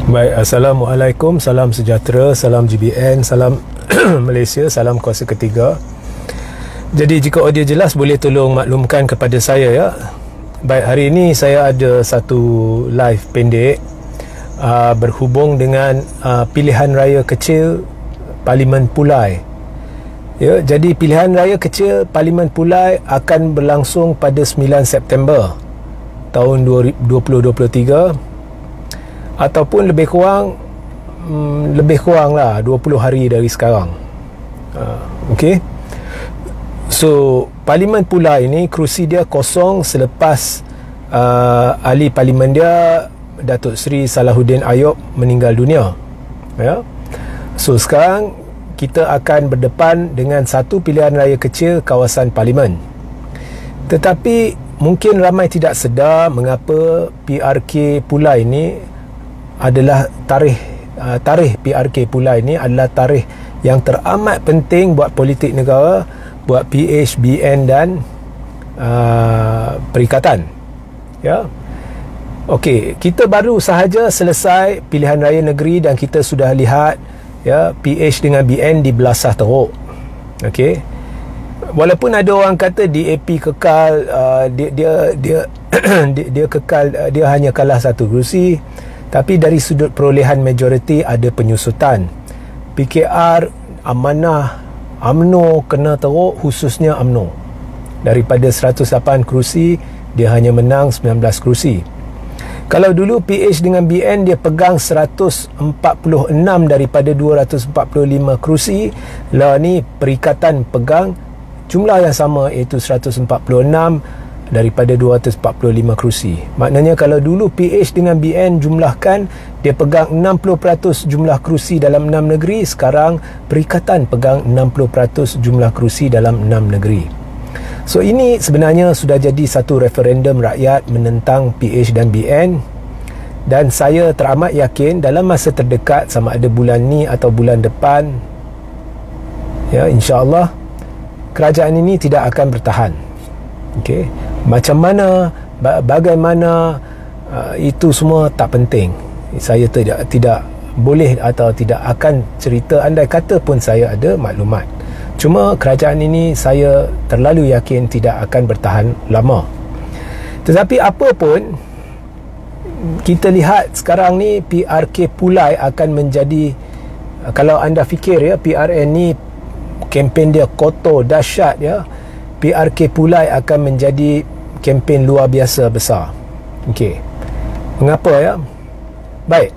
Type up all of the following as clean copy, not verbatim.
Baik, Assalamualaikum, salam sejahtera, salam GBN, salam Malaysia, salam kuasa ketiga. Jadi jika audio jelas boleh tolong maklumkan kepada saya ya. Baik, hari ini saya ada satu live pendek berhubung dengan pilihan raya kecil Parlimen Pulai. Ya, jadi pilihan raya kecil Parlimen Pulai akan berlangsung pada 9 September tahun 2023 ataupun lebih kurang lah 20 hari dari sekarang. Okey. So Parlimen Pulai ini kerusi dia kosong selepas ahli parlimen dia Datuk Seri Salahuddin Ayub meninggal dunia. Ya. So sekarang kita akan berdepan dengan satu pilihan raya kecil kawasan parlimen. Tetapi mungkin ramai tidak sedar mengapa PRK Pulai ini adalah tarikh PRK Pulai ini adalah tarikh yang teramat penting buat politik negara, buat PH, BN dan perikatan. Ya. Okey, kita baru sahaja selesai pilihan raya negeri dan kita sudah lihat ya PH dengan BN dibelasah teruk. Okey. Walaupun ada orang kata DAP kekal, dia kekal, dia hanya kalah satu kerusi, tapi dari sudut perolehan majoriti ada penyusutan. PKR, Amanah, UMNO kena teruk, khususnya UMNO. Daripada 108 kerusi, dia hanya menang 19 kerusi. Kalau dulu PH dengan BN dia pegang 146 daripada 245 kerusi, lah ni Perikatan pegang jumlah yang sama, iaitu 146 daripada 245 kerusi. Maknanya kalau dulu PH dengan BN jumlahkan, dia pegang 60% jumlah kerusi dalam 6 negeri, sekarang Perikatan pegang 60% jumlah kerusi dalam 6 negeri. So ini sebenarnya sudah jadi satu referendum rakyat menentang PH dan BN, dan saya teramat yakin dalam masa terdekat, sama ada bulan ni atau bulan depan ya, insya-Allah kerajaan ini tidak akan bertahan. Okey, macam mana, bagaimana, itu semua tak penting. Saya tidak boleh atau tidak akan cerita, andai kata pun saya ada maklumat. Cuma kerajaan ini saya terlalu yakin tidak akan bertahan lama. Tetapi apa pun, kita lihat sekarang ni PRK Pulai akan menjadi, kalau anda fikir ya, PRN ni kempen dia kotor, dahsyat ya, PRK Pulai akan menjadi kempen luar biasa besar. Okey. Mengapa ya? Baik.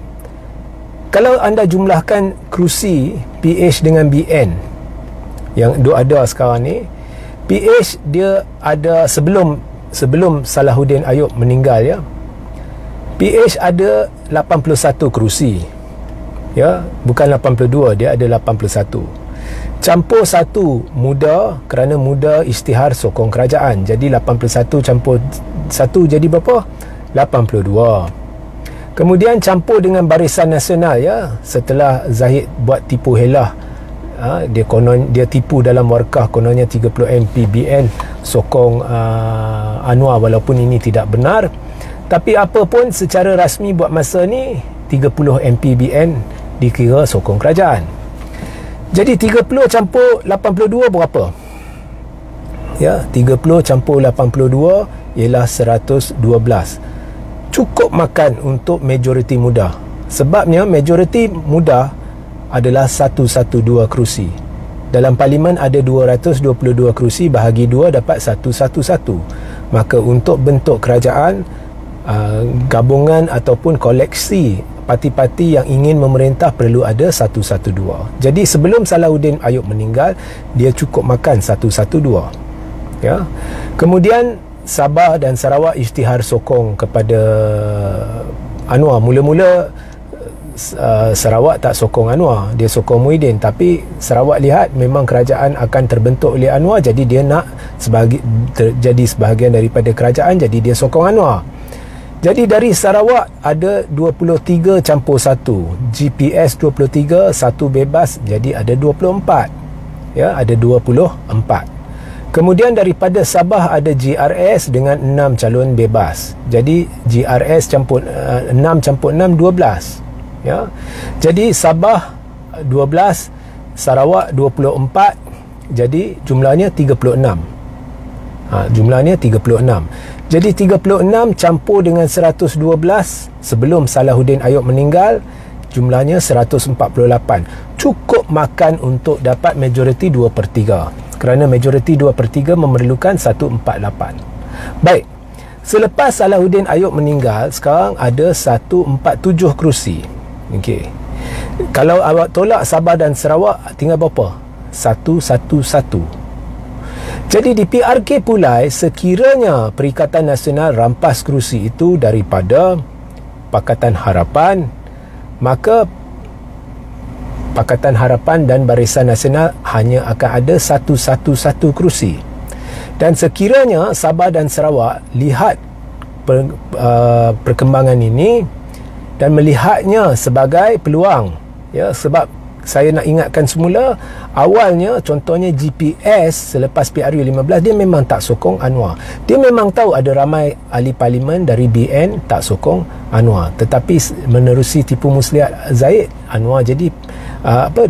Kalau anda jumlahkan kerusi PH dengan BN yang ada sekarang ni, PH dia ada sebelum Salahuddin Ayub meninggal ya. PH ada 81 kerusi. Ya, bukan 82, dia ada 81. Campur satu muda, kerana muda isytihar sokong kerajaan, jadi 81 campur satu jadi berapa? 82. Kemudian campur dengan Barisan Nasional ya, setelah Zahid buat tipu helah, dia tipu dalam warkah kononnya 30 MP BN sokong Anwar, walaupun ini tidak benar. Tapi apa pun secara rasmi buat masa ni 30 MP BN dikira sokong kerajaan. Jadi 30 campur 82 berapa? Ya, 30 campur 82 ialah 112. Cukup makan untuk majoriti muda. Sebabnya majoriti muda adalah 112 kerusi. Dalam parlimen ada 222 kerusi, bahagi 2 dapat 111. Maka untuk bentuk kerajaan, gabungan ataupun koleksi parti-parti yang ingin memerintah perlu ada 112. Jadi sebelum Salahuddin Ayub meninggal, dia cukup makan 112. Ya. Kemudian Sabah dan Sarawak isytihar sokong kepada Anwar. Mula-mula Sarawak tak sokong Anwar, dia sokong Muhyiddin. Tapi Sarawak lihat memang kerajaan akan terbentuk oleh Anwar, jadi dia nak jadi sebahagian daripada kerajaan, jadi dia sokong Anwar. Jadi dari Sarawak ada 23 campur 1, GPS 23, 1 bebas, jadi ada 24. Ya, ada 24. Kemudian daripada Sabah ada GRS dengan 6 calon bebas. Jadi GRS campur 6 campur 6 12. ya. Jadi Sabah 12, Sarawak 24, jadi jumlahnya 36. Jumlahnya 36. Jadi 36 campur dengan 112 sebelum Salahuddin Ayub meninggal, jumlahnya 148. Cukup makan untuk dapat majoriti 2/3. Kerana majoriti 2/3 memerlukan 148. Baik. Selepas Salahuddin Ayub meninggal, sekarang ada 147 kerusi. Okey. Kalau awak tolak Sabah dan Sarawak, tinggal berapa? 111. Jadi di PRK Pulai, sekiranya Perikatan Nasional rampas kerusi itu daripada Pakatan Harapan, maka Pakatan Harapan dan Barisan Nasional hanya akan ada 111 kerusi. Dan sekiranya Sabah dan Sarawak lihat perkembangan ini dan melihatnya sebagai peluang, ya, sebab saya nak ingatkan semula, awalnya contohnya GPS selepas PRU 15, dia memang tak sokong Anwar. Dia memang tahu ada ramai ahli parlimen dari BN tak sokong Anwar, tetapi menerusi tipu muslihat Zaid, Anwar jadi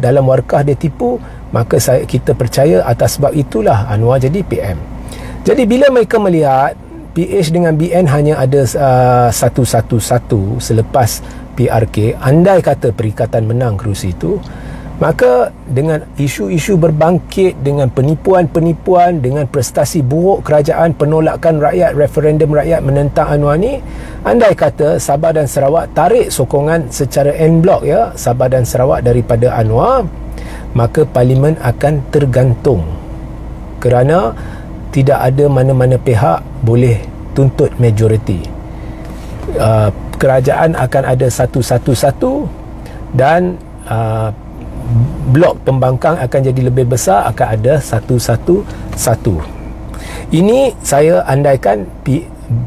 dalam warkah dia tipu, maka kita percaya atas sebab itulah Anwar jadi PM. Jadi bila mereka melihat PH dengan BN hanya ada 111 selepas PRK, andai kata Perikatan menang kerusi itu, maka dengan isu-isu berbangkit, dengan penipuan-penipuan, dengan prestasi buruk kerajaan, penolakan rakyat, referendum rakyat menentang Anwar ni, andai kata Sabah dan Sarawak tarik sokongan secara en bloc, ya, Sabah dan Sarawak daripada Anwar, maka parlimen akan tergantung, kerana tidak ada mana-mana pihak boleh tuntut majoriti. Kerajaan akan ada 111 dan blok pembangkang akan jadi lebih besar, akan ada 111. Ini saya andaikan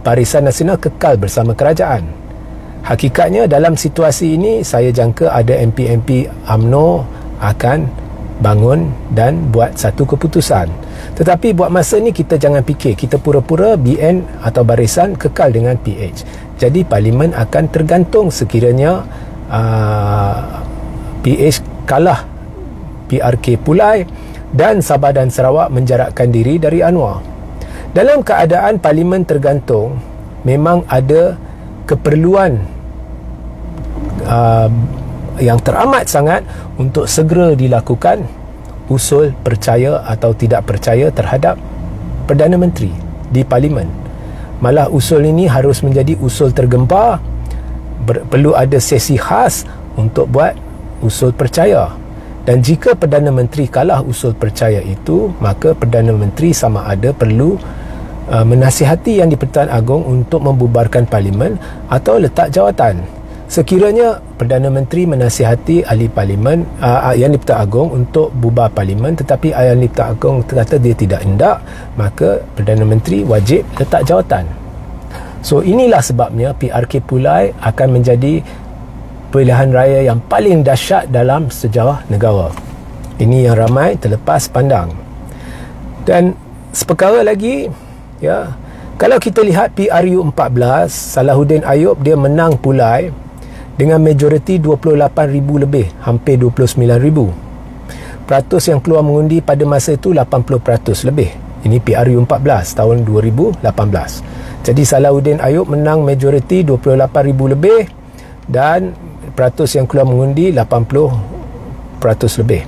Barisan Nasional kekal bersama kerajaan. Hakikatnya dalam situasi ini saya jangka ada MP-MP UMNO akan bangun dan buat satu keputusan. Tetapi buat masa ni kita jangan fikir kita pura-pura BN atau barisan kekal dengan PH. Jadi parlimen akan tergantung sekiranya PH kalah PRK Pulai dan Sabah dan Sarawak menjarakkan diri dari Anwar. Dalam keadaan parlimen tergantung, memang ada keperluan yang teramat sangat untuk segera dilakukan usul percaya atau tidak percaya terhadap Perdana Menteri di parlimen. Malah usul ini harus menjadi usul tergempar, perlu ada sesi khas untuk buat usul percaya. Dan jika Perdana Menteri kalah usul percaya itu, maka Perdana Menteri sama ada perlu menasihati Yang di-Pertuan Agong untuk membubarkan parlimen atau letak jawatan. Sekiranya Perdana Menteri menasihati ahli parlimen, Yang di-Pertuan Agong untuk bubar parlimen, tetapi Yang di-Pertuan Agong kata dia tidak hendak, maka Perdana Menteri wajib letak jawatan. So inilah sebabnya PRK Pulai akan menjadi pilihan raya yang paling dahsyat dalam sejarah negara. Ini yang ramai terlepas pandang. Dan seperkara lagi, ya, kalau kita lihat PRU 14, Salahuddin Ayub dia menang Pulai dengan majoriti 28,000 lebih, hampir 29,000. Peratus yang keluar mengundi pada masa itu 80% lebih. Ini PRU 14 tahun 2018. Jadi Salahuddin Ayub menang majoriti 28,000 lebih dan peratus yang keluar mengundi 80% lebih.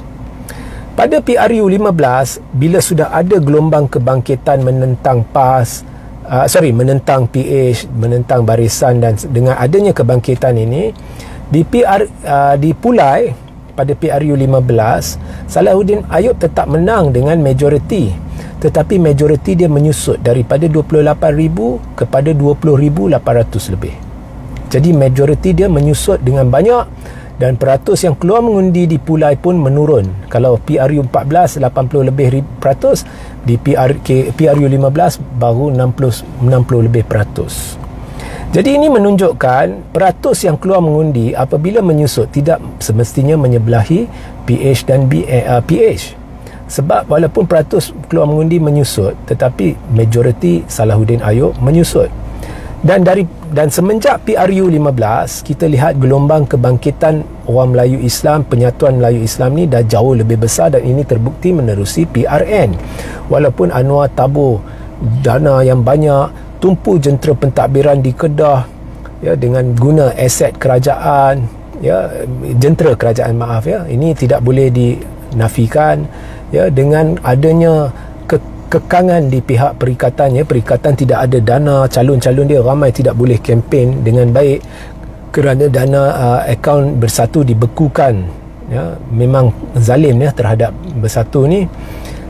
Pada PRU 15, bila sudah ada gelombang kebangkitan menentang PAS, menentang PH, menentang barisan, dan dengan adanya kebangkitan ini di Pulai pada PRU 15, Salahuddin Ayub tetap menang dengan majoriti, tetapi majoriti dia menyusut daripada 28,000 kepada 20,800 lebih. Jadi majoriti dia menyusut dengan banyak dan peratus yang keluar mengundi di Pulai pun menurun. Kalau PRU 14 80 lebih peratus, di PRU 15 baru 60 lebih peratus. Jadi ini menunjukkan peratus yang keluar mengundi apabila menyusut tidak semestinya menyebelahi PH dan PH. Sebab walaupun peratus keluar mengundi menyusut, tetapi majoriti Salahuddin Ayub menyusut. Dan Dan semenjak PRU 15, kita lihat gelombang kebangkitan orang Melayu Islam, penyatuan Melayu Islam ni dah jauh lebih besar, dan ini terbukti menerusi PRN. Walaupun Anwar tabur dana yang banyak, tumpu jentera pentadbiran di Kedah, ya, dengan guna aset kerajaan, ya, jentera kerajaan, maaf, ya, ini tidak boleh dinafikan, ya, dengan adanya kekangan di pihak perikatan, ya, perikatan tidak ada dana, calon-calon dia ramai tidak boleh kempen dengan baik kerana dana akaun Bersatu dibekukan, ya, memang zalim, ya, terhadap Bersatu ni.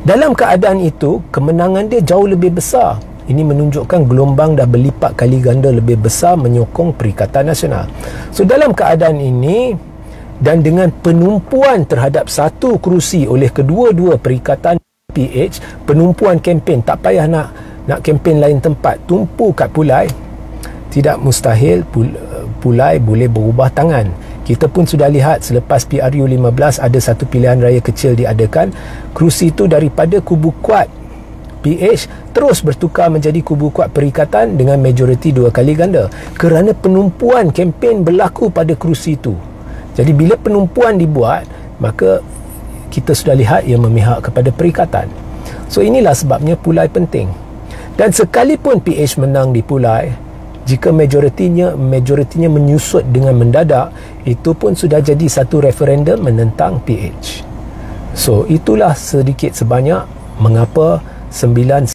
Dalam keadaan itu, kemenangan dia jauh lebih besar. Ini menunjukkan gelombang dah berlipat kali ganda lebih besar menyokong Perikatan Nasional. So dalam keadaan ini, dan dengan penumpuan terhadap satu kerusi oleh kedua-dua perikatan PH, penumpuan kempen, tak payah nak kempen lain tempat, tumpu kat Pulai, tidak mustahil Pulai boleh berubah tangan. Kita pun sudah lihat selepas PRU 15 ada satu pilihan raya kecil diadakan, kerusi itu daripada kubu kuat PH terus bertukar menjadi kubu kuat Perikatan dengan majoriti 2 kali ganda, kerana penumpuan kempen berlaku pada kerusi itu. Jadi bila penumpuan dibuat, maka kita sudah lihat ia memihak kepada Perikatan. So inilah sebabnya Pulai penting. Dan sekalipun PH menang di Pulai, jika majoritinya menyusut dengan mendadak, itu pun sudah jadi satu referendum menentang PH. So itulah sedikit sebanyak mengapa 9